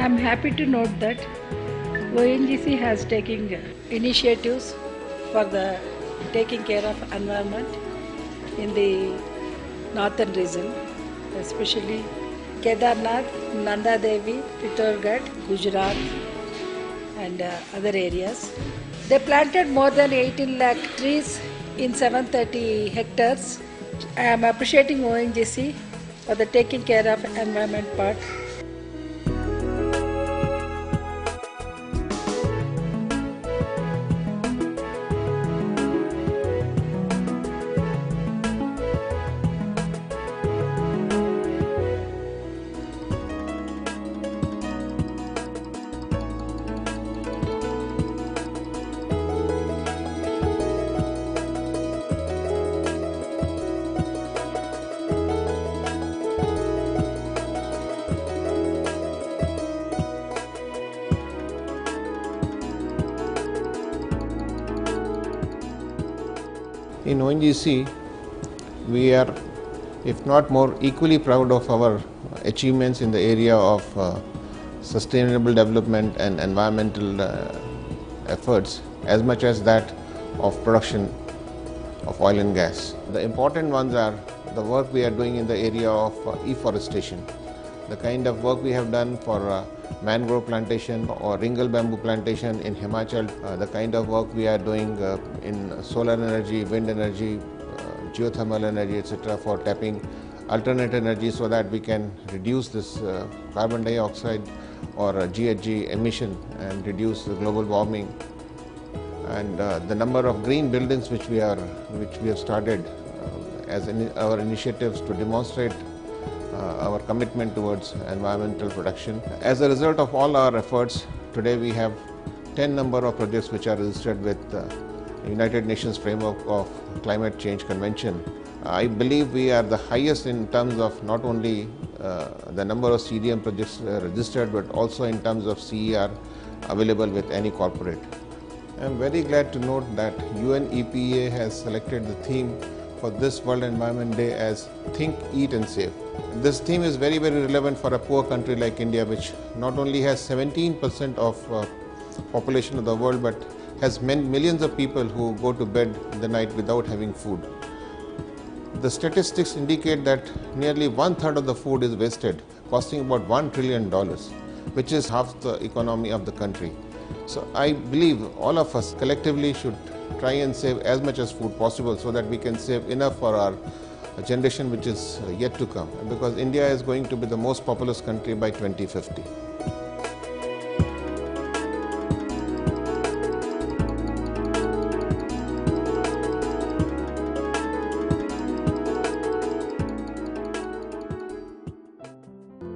I'm happy to note that ONGC has taken initiatives for the taking care of environment in the northern region, especially Kedarnath, Nanda Devi, Pittorgarh, Gujarat and other areas. They planted more than 18 lakh trees in 730 hectares. I am appreciating ONGC for the taking care of environment part. In ONGC, we are, if not more, equally proud of our achievements in the area of sustainable development and environmental efforts as much as that of production of oil and gas. The important ones are the work we are doing in the area of afforestation, the kind of work we have done for mangrove plantation or ringal bamboo plantation in Himachal, the kind of work we are doing in solar energy, wind energy, geothermal energy, etc. for tapping alternate energy so that we can reduce this carbon dioxide or GHG emission and reduce the global warming. And the number of green buildings which we have started as our initiatives to demonstrate our commitment towards environmental protection. As a result of all our efforts, today we have 10 number of projects which are registered with the United Nations Framework of Climate Change Convention. I believe we are the highest in terms of not only the number of CDM projects registered, but also in terms of CER available with any corporate. I am very glad to note that UNEPA has selected the theme for this World Environment Day as Think, Eat and Save. This theme is very, very relevant for a poor country like India, which not only has 17% of population of the world, but has millions of people who go to bed in the night without having food. The statistics indicate that nearly 1/3 of the food is wasted, costing about $1 trillion, which is half the economy of the country. So I believe all of us collectively should try and save as much as food possible so that we can save enough for our generation which is yet to come, because India is going to be the most populous country by 2050.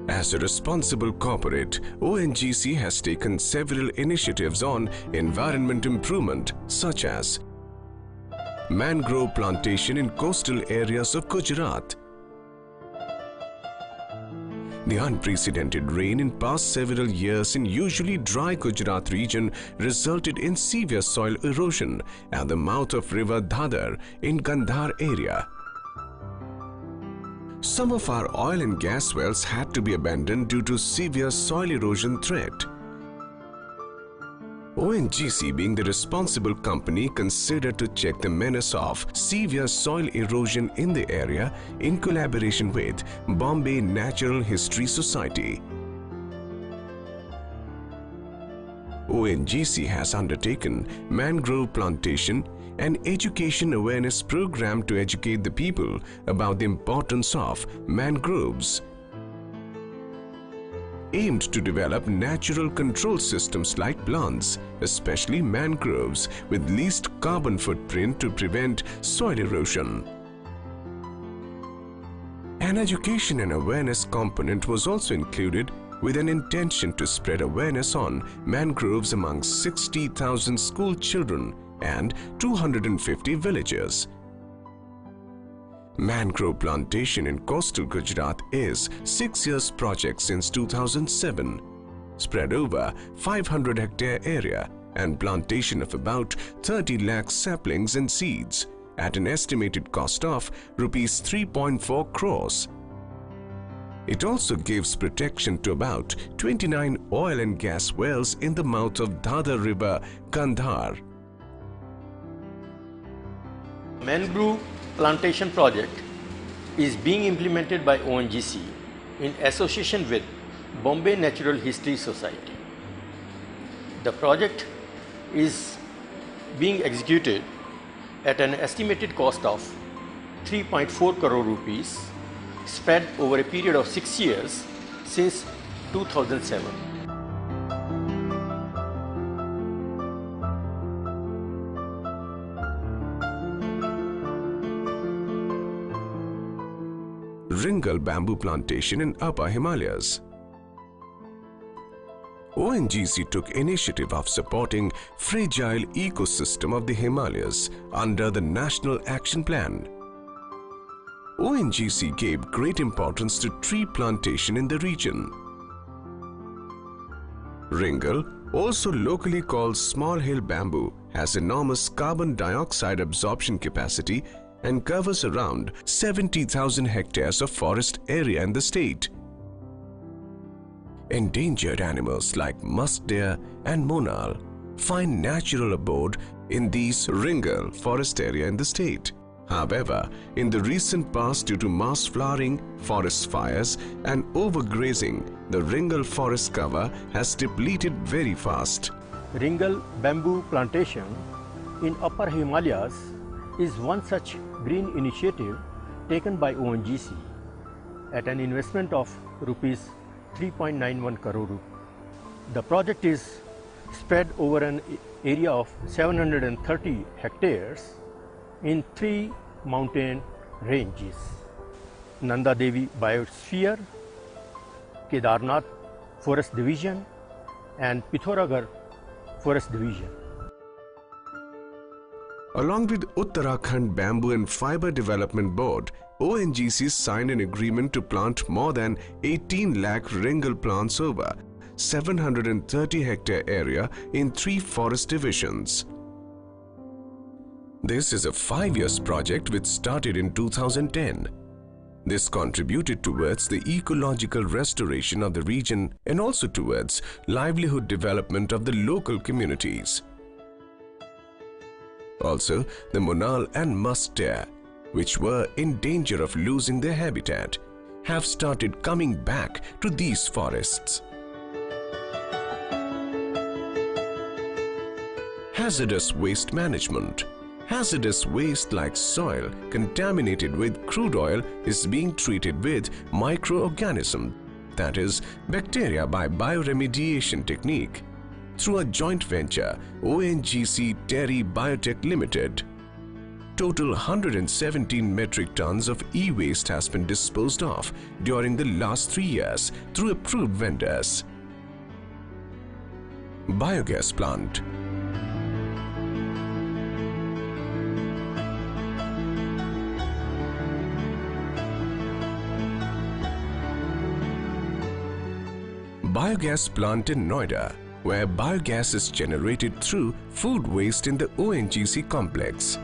As a responsible corporate, ONGC has taken several initiatives on environment improvement, such as mangrove plantation in coastal areas of Gujarat. The unprecedented rain in past several years in usually dry Gujarat region resulted in severe soil erosion at the mouth of river Rathore in Gandhar area. Some of our oil and gas wells had to be abandoned due to severe soil erosion threat. ONGC, being the responsible company, considered to check the menace of severe soil erosion in the area in collaboration with Bombay Natural History Society. ONGC has undertaken mangrove plantation and education awareness program to educate the people about the importance of mangroves, aimed to develop natural control systems like plants, especially mangroves, with least carbon footprint to prevent soil erosion. An education and awareness component was also included with an intention to spread awareness on mangroves among 60,000 school children and 250 villages. Mangrove plantation in coastal Gujarat is 6 years project since 2007, spread over 500 hectare area and plantation of about 30 lakh saplings and seeds at an estimated cost of Rs 3.4 crores. It also gives protection to about 29 oil and gas wells in the mouth of Dadar River, Kandhar. Mangrove plantation project is being implemented by ONGC in association with Bombay Natural History Society. The project is being executed at an estimated cost of 3.4 crore rupees spread over a period of 6 years since 2007. Ringal bamboo plantation in Upper Himalayas. ONGC took initiative of supporting fragile ecosystem of the Himalayas under the National Action Plan. ONGC gave great importance to tree plantation in the region. Ringal, also locally called small hill bamboo, has enormous carbon dioxide absorption capacity and covers around 70,000 hectares of forest area in the state. Endangered animals like musk deer and monal find natural abode in these Ringal forest area in the state. However, in the recent past, due to mass flowering, forest fires and overgrazing, the Ringal forest cover has depleted very fast. Ringal bamboo plantation in Upper Himalayas is one such green initiative taken by ONGC at an investment of rupees 3.91 crore. The project is spread over an area of 730 hectares in 3 mountain ranges: Nanda Devi Biosphere, Kedarnath Forest Division and Pithoragarh Forest Division. Along with Uttarakhand Bamboo and Fiber Development Board, ONGC signed an agreement to plant more than 18 lakh Ringal plants over 730 hectare area in 3 forest divisions. This is a 5-year project which started in 2010. This contributed towards the ecological restoration of the region and also towards livelihood development of the local communities. Also, the monal and musk deer, which were in danger of losing their habitat, have started coming back to these forests. Hazardous waste management. Hazardous waste like soil contaminated with crude oil is being treated with microorganism, that is, bacteria by bioremediation technique, through a joint venture ONGC Terry Biotech Limited. Total 117 metric tons of e-waste has been disposed of during the last 3 years through approved vendors. Biogas plant. Biogas plant in Noida, where biogas is generated through food waste in the ONGC complex.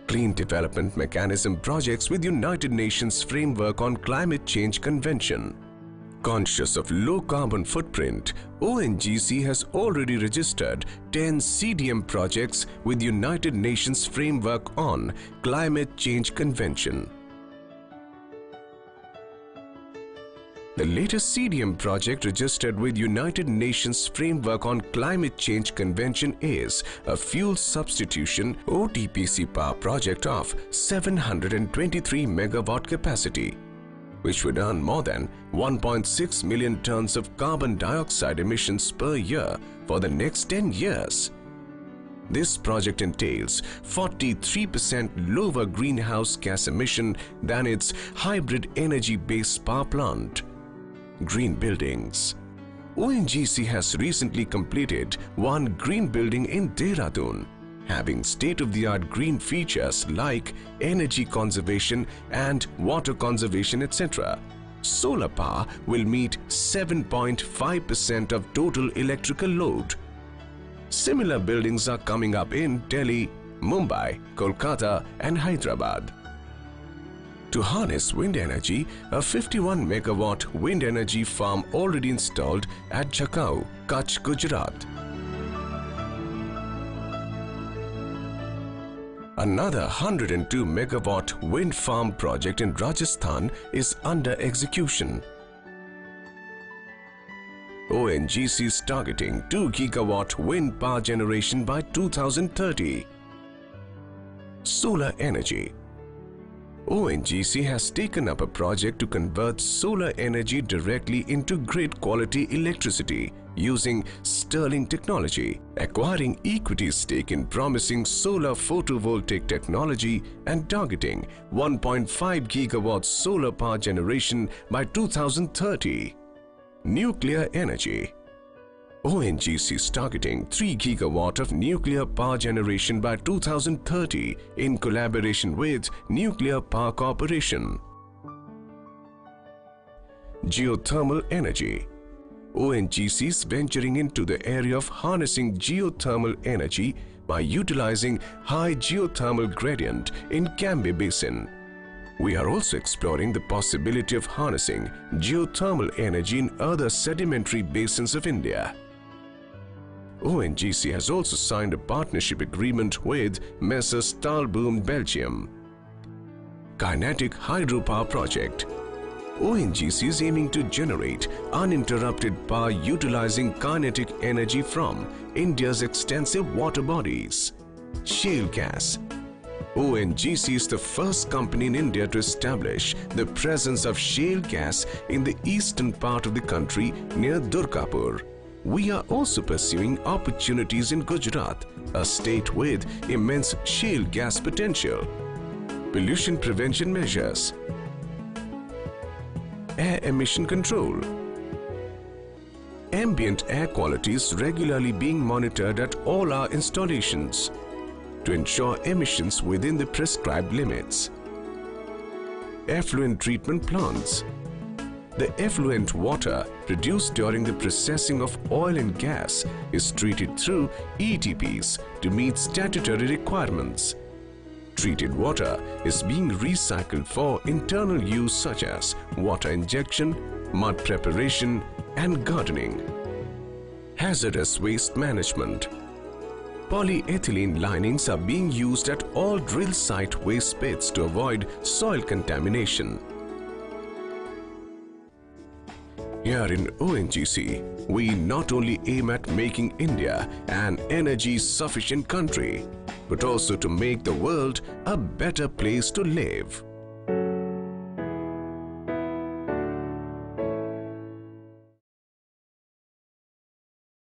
Clean Development Mechanism projects with United Nations Framework on Climate Change Convention. Conscious of low carbon footprint, ONGC has already registered 10 CDM projects with United Nations Framework on Climate Change Convention. The latest CDM project registered with United Nations Framework on Climate Change Convention is a fuel substitution OTPC power project of 723 megawatt capacity, which would earn more than 1.6 million tons of carbon dioxide emissions per year for the next 10 years. This project entails 43% lower greenhouse gas emission than its hybrid energy-based power plant. Green buildings. ONGC has recently completed one green building in Dehradun, having state-of-the-art green features like energy conservation and water conservation, etc. Solar power will meet 7.5% of total electrical load. Similar buildings are coming up in Delhi, Mumbai, Kolkata and Hyderabad. To harness wind energy, a 51 megawatt wind energy farm already installed at Jakhau, Kutch, Gujarat. Another 102 megawatt wind farm project in Rajasthan is under execution. ONGC is targeting 2 gigawatt wind power generation by 2030. Solar energy. ONGC has taken up a project to convert solar energy directly into grid quality electricity using Sterling technology, acquiring equity stake in promising solar photovoltaic technology and targeting 1.5 gigawatts solar power generation by 2030. Nuclear energy. ONGC is targeting 3 gigawatt of nuclear power generation by 2030 in collaboration with Nuclear Power Corporation. Geothermal energy. ONGC is venturing into the area of harnessing geothermal energy by utilizing high geothermal gradient in Cambay Basin. We are also exploring the possibility of harnessing geothermal energy in other sedimentary basins of India. ONGC has also signed a partnership agreement with Messrs. Talboom, Belgium. Kinetic Hydropower Project. ONGC is aiming to generate uninterrupted power utilizing kinetic energy from India's extensive water bodies. Shale gas. ONGC is the first company in India to establish the presence of shale gas in the eastern part of the country near Durgapur. We are also pursuing opportunities in Gujarat, a state with immense shale gas potential. Pollution prevention measures. Air emission control. Ambient air quality is regularly being monitored at all our installations to ensure emissions within the prescribed limits. Effluent treatment plants. The effluent water produced during the processing of oil and gas is treated through ETPs to meet statutory requirements. Treated water is being recycled for internal use such as water injection, mud preparation and gardening. Hazardous waste management. Polyethylene linings are being used at all drill site waste pits to avoid soil contamination. Here in ONGC, we not only aim at making India an energy-sufficient country, but also to make the world a better place to live.